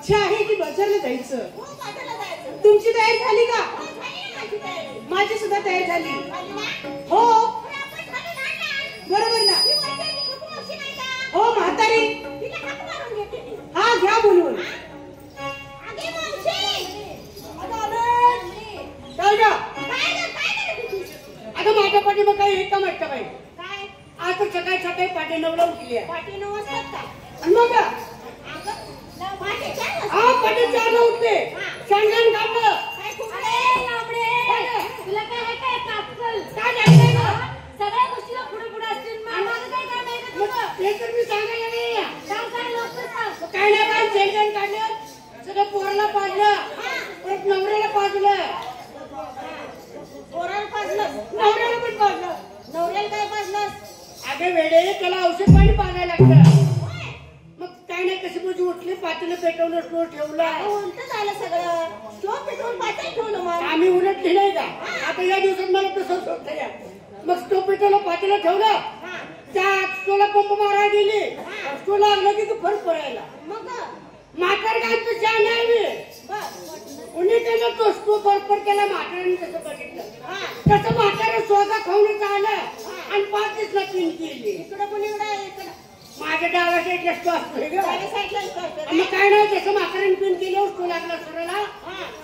इच्छा आहे की बाजारला जायचं. हो बाजारला जायचं. तुमची तयारी झाली का? हो झाली ना माझी तयारी. माझी सुद्धा तयारी झाली. झाली ना? हो पण आपण झालं ना. बरोबर ना. ही वरती नको मावशी नाही का? हो म्हातारी. तिला हाक मारून घेते मी. हा घ्या बोलवून. अगे मावशी. अगं आले. काय ग? काय करत होती? अगं माझ्या पाठी मग काय येतं म्हटतं बाई. काय? आता सकाळी सकाळी पाठी 9ला उठली आहे. पाठी 9 वाजतात का? आणि मग अगं पाठी 4 वाजता. हा पाठी 4ला उठते. सांगण काढलं. काय कुठे लांबडे? तुला काय आहे काय कापकल? काय झालं ग? सगळ्या गोष्टीला पुढे पुढे असतील. माझं काय काम आहे का तुझं? हे तर मी सांगायला नाही. काय लवकर सांग. काय नाही बाई शेंगण काढलं. सगळं पोराला पाजलं. परत नवऱ्याला पाजलं. पोराला पाजलं. नवऱ्याला पण पाजलं. नवऱ्याला काय पाजलंस? अगं वेडे त्याला औषध पाणी पाजायला लागतं. मग काय नाही कशी बुजी उठली पातेलं पेटवलं स्टोर ठेवला. उलट झालं सगळं. स्टोव पेटवून पातेलं ठेवलं मग. आम्ही उलट नाही का आता या दिवसात मला तसंच होतं या. मग स्टोव पेटवलं पातेलं ठेवलं. त्या स्टोला पंप मारायला गेली. स्टोव लागलं की तू फरक पडायला. मग म्हातार गायचं चहा नाही मी. कुणी केलं तो स्टोव बरोबर केला म्हाताऱ्याने तसं बघितलं. तसं म्हाताऱ्या स्वतः खाऊन आलं आणि 5 दिवसाला पिन केली. इकडं कोणी इकडं माझ्या डाव्या साईडला स्टोव असतोय ग. साईडला करतो. मग काय नाही तसं म्हाताऱ्याने पिन केलं स्टोव लागला सरळला.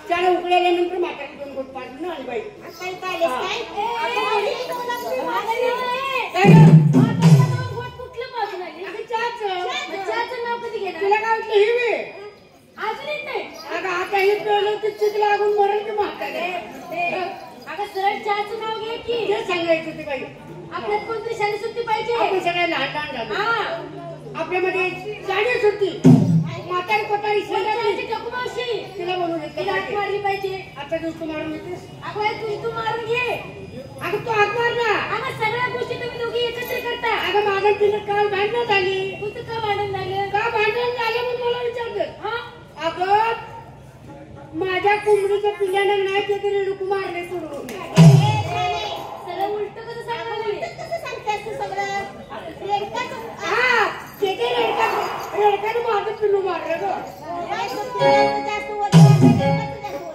त्याला उघडल्यानंतर म्हाताऱ्याने 2 गोट पाजून आली बाई. काय पाहिलेस काय? आता बोलली की तुला पुढे मागणी आहे. काय ग? आता नाव गोट कुठलं पाजून आली? अगं चहाचं नाव कधी घेणार? तुला काय वाटलं हिवी? अजून येत नाही. अगं आता हे पिवलं की चिक लागून मरेल की म्हातारे. अगं सरळ चहाचं नाव घे की. हे सांगायचं होते बाई. आपल्यात कोणतरी शाली सुट्टी पाहिजे. आपण सगळ्या लहान लहान झालो. हा आपल्यामध्ये साडी सुट्टी म्हातारी कोतारी कोणतरी टकू मावशी. तिला बोलून तिला हाक मारली पाहिजे. आता दिवस तू मारून येतेस. अगं तू मारून घे. अगं तू हाक मार ना. अगं सगळ्या गोष्टी तुम्ही दोघी एकत्र करता. अगं माझं तिला काल भांडण झाली. तुझं का भांडण झालं? का भांडण झालं म्हणून मला विचारतात. हा अगं माझ्या कोंबडीच्या पिल्ल्यानं नाही ते तरी रुकू मारले सोडून. सगळं उलट कसं सांगणार? कसं सांगतेस तू सगळं? हा ते रेडकाने माझं पिल्लू मारलं ग.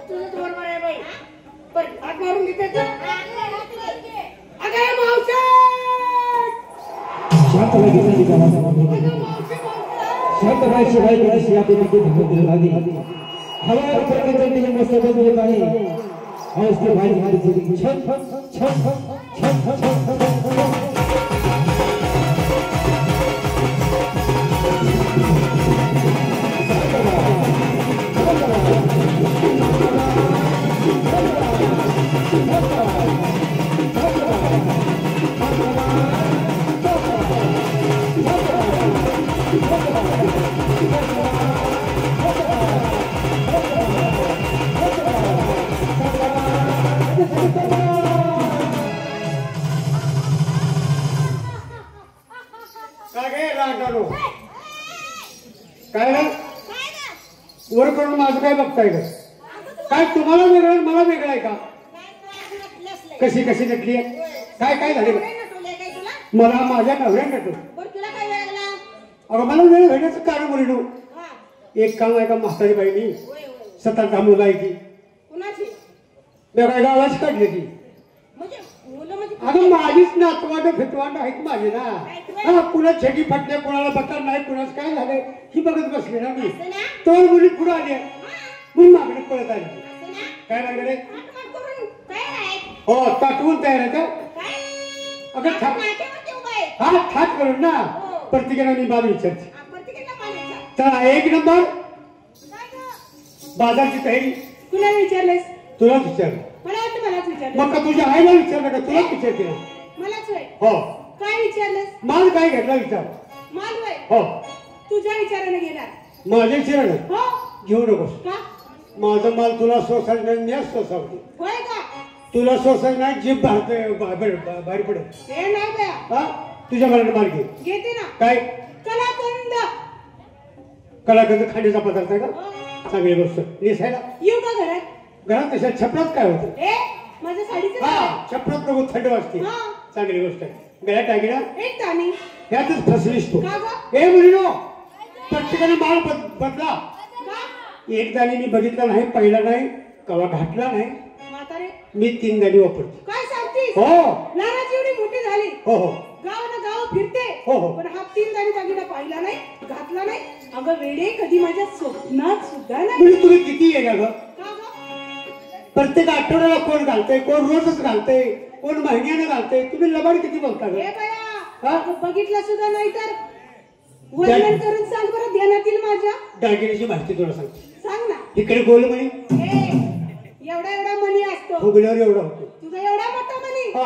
तुझं बरोबर आहे बाई. बरं हात मारून घेते का? अगं मावशी शांत राहायची बाई करायची आपली हवा प्रकृतीने मस्त बदलत आहे. अवस्थे भाई छन छन छन छन छन काय ना वर करून माझं काय बघताय का? काय तुम्हाला वेगळं मला वेगळं आहे का? कशी कशी नटली आहे? काय काय झाले? मला माझ्या नवऱ्या नटू. अगं मला वेळ भेटण्याचं कारण बोललो. एक काम आहे का म्हातारी बाईनी 7-8 मुलं आहे ती. काय गावाची काढली ती. अगं माझीच नातवांड फितवांड आहेत माझे ना. हा कुणा छेटी फाटल्या कुणाला बकार नाही कुणाच काय झालंय ही बघत बसले ना मी. तोर मुली पुढे आल्या म्हणून मागणी पळत आली. काय लागले? हो ताटवून तयार आहे का? अगं हा ठाक करून ना प्रत्येकाला मी बाब विचारते. चला 1 नंबर बाजारची तयारी. कुणाला विचारलेस? तुलाच विचार. मला वाटतं मलाच विचारलं. मग का तुझ्या आईला विचारलं का? तुलाच विचारते ना. मलाच होय. हो काय विचारलंस? माल काय घेतला विचार. माल होय. हो तुझ्या विचाराने घेणार. माझ्या विचारानं हो घेऊ नकोस. का? माझा माल तुला सोसायला नाही मी सोसावते. होय का? तुला सोसायला नाही जीभ बाहेर पडत. हे नाही बया. हा तुझ्या मनाने माल घे. घेते ना. काय? कलाकंद. कलाकंद खाण्याचा पदार्थ आहे का? चांगली गोष्ट. नेसायला येऊ का घरात? घरात तशा छपरात काय होतं? ए माझ्या साडीचं हा काय? छपरात नको थंड वाजते. चांगली गोष्ट आहे. गळ्यात टाकीला एक तानी. यातच फसलीस तू. का ग? ए मुलीनो प्रत्येकाने माल बदला. का? एक दाणी मी बघितला नाही, पहिला नाही, कवा घातला नाही. म्हातारे मी 3 दाणी वापरतो. काय सांगतीस? हो लहानाची एवढी मोठी झाली, हो हो गाव ना गाव फिरते, हो, हो. पण हा 3 दाणी दागिना पाहिला नाही, घातला नाही. अगं वेडे, कधी माझ्या स्वप्नात सुद्धा नाही. म्हणजे तुम्ही किती आहे का ग? का गं? प्रत्येक आठवड्याला कोण घालतंय, कोण रोजच घालतंय, कोण महिन्यानं घालतंय. तुम्ही लबाड किती बोलता ग? हे हा? बया, अगं बघितलं सुद्धा नाही तर वर्णन करून सांग बरं ध्यानातील माझ्या. दागिन्याची माहिती तुला सांगते. सांग ना. इकडे गोल मणी एवढा एवढा मणी असतो, फुगल्यावर एवढा होतो. तुझा एवढा मोठा मणी हा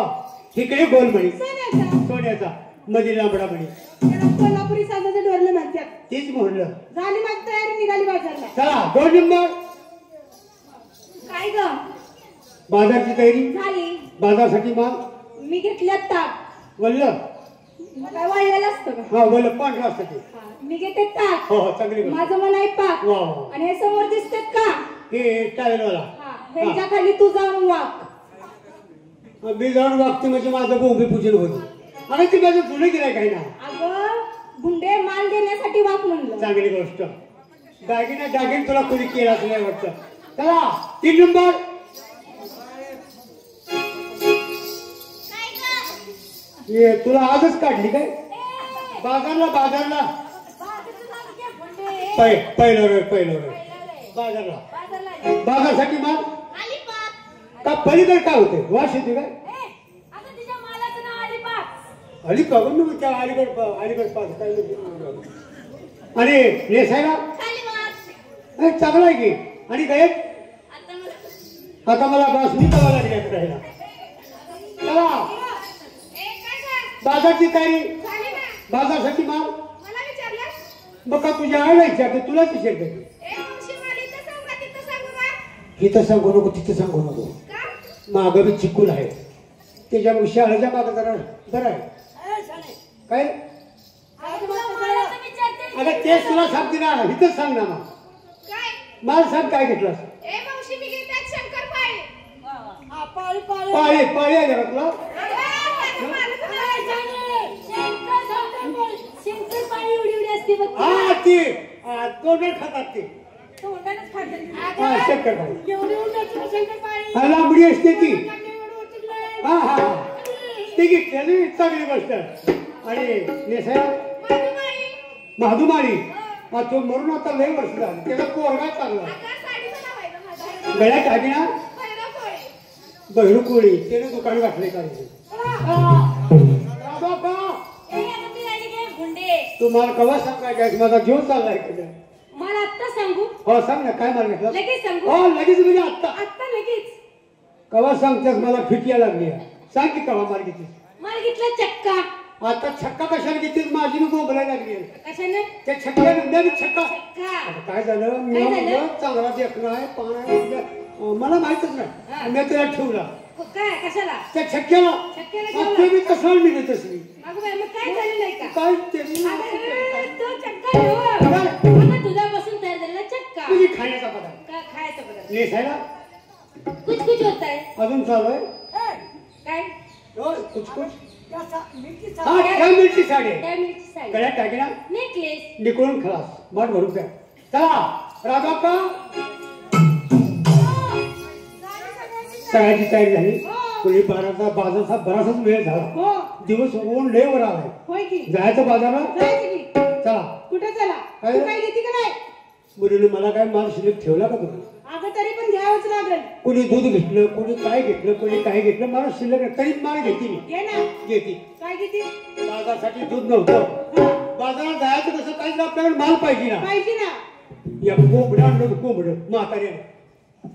इकडे गोल मणी सोन्याचा, सोन्याचा, मध्ये लांबडा मणी. त्याला कोल्हापुरी साजाचं ढोरलं म्हणतात. तेच म्हणलं. झाली माझी तयारी, निघाली बाजारला. चला 2 नंबर काय ग? बाजारची तयारी. झाली. बाजारसाठी माल मी घेतल्यात ताक. वल्ल. काय वाळलेलं असतं का? हा वल्ल पांढरा असतं ते. हा, मी घेते ताक. हो हो चांगली गोष्ट. माझं मन आहे पाक. वा वा. आणि हे समोर दिसतात का? हे टायरवाला. हा, ह्याच्या खाली तू जाऊन वाक. मी जाऊन वागते म्हणजे माझं गोंबी पूजन होतं. अरे ती माझं जुनं गिराय काही ना. अगं गुंडे माल देण्यासाठी वाक म्हणलं. चांगली गोष्ट. दागिना तुला कोणी केलाच नाही वाटतं. चला 3 नंबर. ये तुला आजच काढली काय? बाजारला पहिलं रे बाजारला. बाजारसाठी माल का पलीकडे काय होते? वाश येते काय? अलीकडे मग त्या अलीकडे पास काय आणि नेसायला चांगला आहे की. आणि काय आता मला बस मी कवा लागली राहिला. चला बाजारची तयारी. बाजारसाठी माल मग का तुझ्या आईला विचारते, तुलाच विचारते. इथं सांगू नको, तिथं सांगू नको. मागं बी चिकूल आहे, त्याच्यामुळे शाळेच्या मागं जरा बरं आहे. काय अगं तेच तुला सांगते ना, इथंच सांग ना. मग मला सांग काय घेतलास? पाळी आहे का तुला? हा ती तोंडात खातात ते. हा शंकर पाळी लांबडी असते ती. हा हा ते घेतली चांगली गोष्ट. आणि नेसायला महादुमारी. तो मरून आता लय वर्ष झालं, त्याचा पोरगा चांगला. गळ्यात दागिना बहिरू कोळी त्याने दुकान घातले का? तुम्हाला कवा सांगायचं? माझा जीव चाललाय. मला आत्ता सांगू? हो सांग ना. काय माल घेतला? लगेच सांगू? हो लगेच म्हणजे आत्ता. आत्ता लगेच. कवा सांगतेस? मला फिटिया लागली. सांग की कवा माल घेतलीस? मला घेतला चक्का. आता छक्का कशाला घेतलीस? माझी मी बोंबलायला लागली. कशाने? त्या छक्क्यानंतर छक्का. चक्का. आता काय झालं? मी म्हणलं चांगला देखणं आहे, पाहणं मला माहितच नाही. मी त्याला ठेवला. काय कशाला? त्या छक्क्याला. छक्क्याला मी कशाला निघत असली? अगं बाई, मग काय झालं नाही का? काय ते तो चक्का ठेव. तुझ्यापासून तयार झालेला चक्का. तुझी खाण्याचा पदार्थ. का खायचा पदार्थ? नेसायला कुछ कुछ होत आहे. अजून चालू आहे काय? कुछ कुछ. हा त्या मिरची साडी. त्या मिरची साडी. गळ्यात टाकीना नेकलेस. निकळून खलास. माठ भरून द्या. चला राघवका सगळ्याची तयारी झाली. कोणी बाजारचा बराचसाच वेळ झाला. दिवस ऊन लेवर आलाय. होय की? जायचं बाजारात. जायचं की? चला. कुठे चला? तू काय घेते का नाही? मुलीने मला काय माल शिल्लक ठेवला का तुम्ही? अगं तरी पण घ्यावंच लागेल. कोणी दूध घेतलं, कोणी काय घेतलं, कोणी काय घेतलं. मला शिल्लक तरी माल घेते मी. घे ना. घेते. काय घेते? बाजारासाठी दूध नव्हतं. बाजारात जायचं कसं काहीच आपल्याकडे माल पाहिजे ना. पाहिजे ना. या कोंबडं आणलं कोंबडं म्हाताऱ्याने.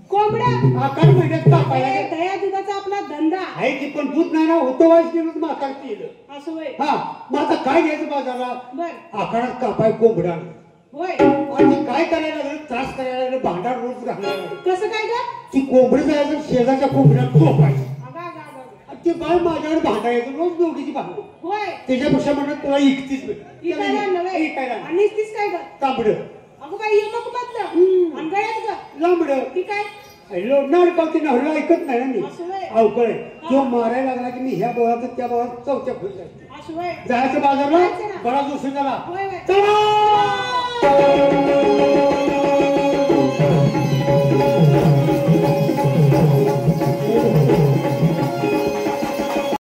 कोंबडा आकार महिन्यात कापायला दह्या दुधाचा आपला धंदा आहे की. पण दूध नाही ना होतो वाईस केलं म्हातार केलं. असं होय. हा मग आता काय घ्यायचं बाजाराला? बर. आकारात कापाय कोंबडा. होय. आणि काय करायला लागलं? त्रास करायला लागलं. भांडार रोज घालायला. कसं काय ग? ती कोंबडी जायचं शेजारच्या कोंबड्यात झोपायचं. अगं. ते बाळ माझ्यावर भांडायचं रोज दोघीची भांडण. होय. त्याच्यापेक्षा म्हणत तुला इकतीच इकायला आणि तीच काय ग? तांबड. अगं बाई मग मधलं आणि गळ्यात ग लांबड. ती काय? लोडणार पावती नवऱ्याला ऐकत नाही ना मी. असं होय. अवकळ आहे. तो मारायला लागला की मी ह्या बोळात त्या बोळात चौथ्या खोली जायचं. असं होय. जायचं बाजारला. जायचं ना. बराच उशीर झाला. होय होय. चला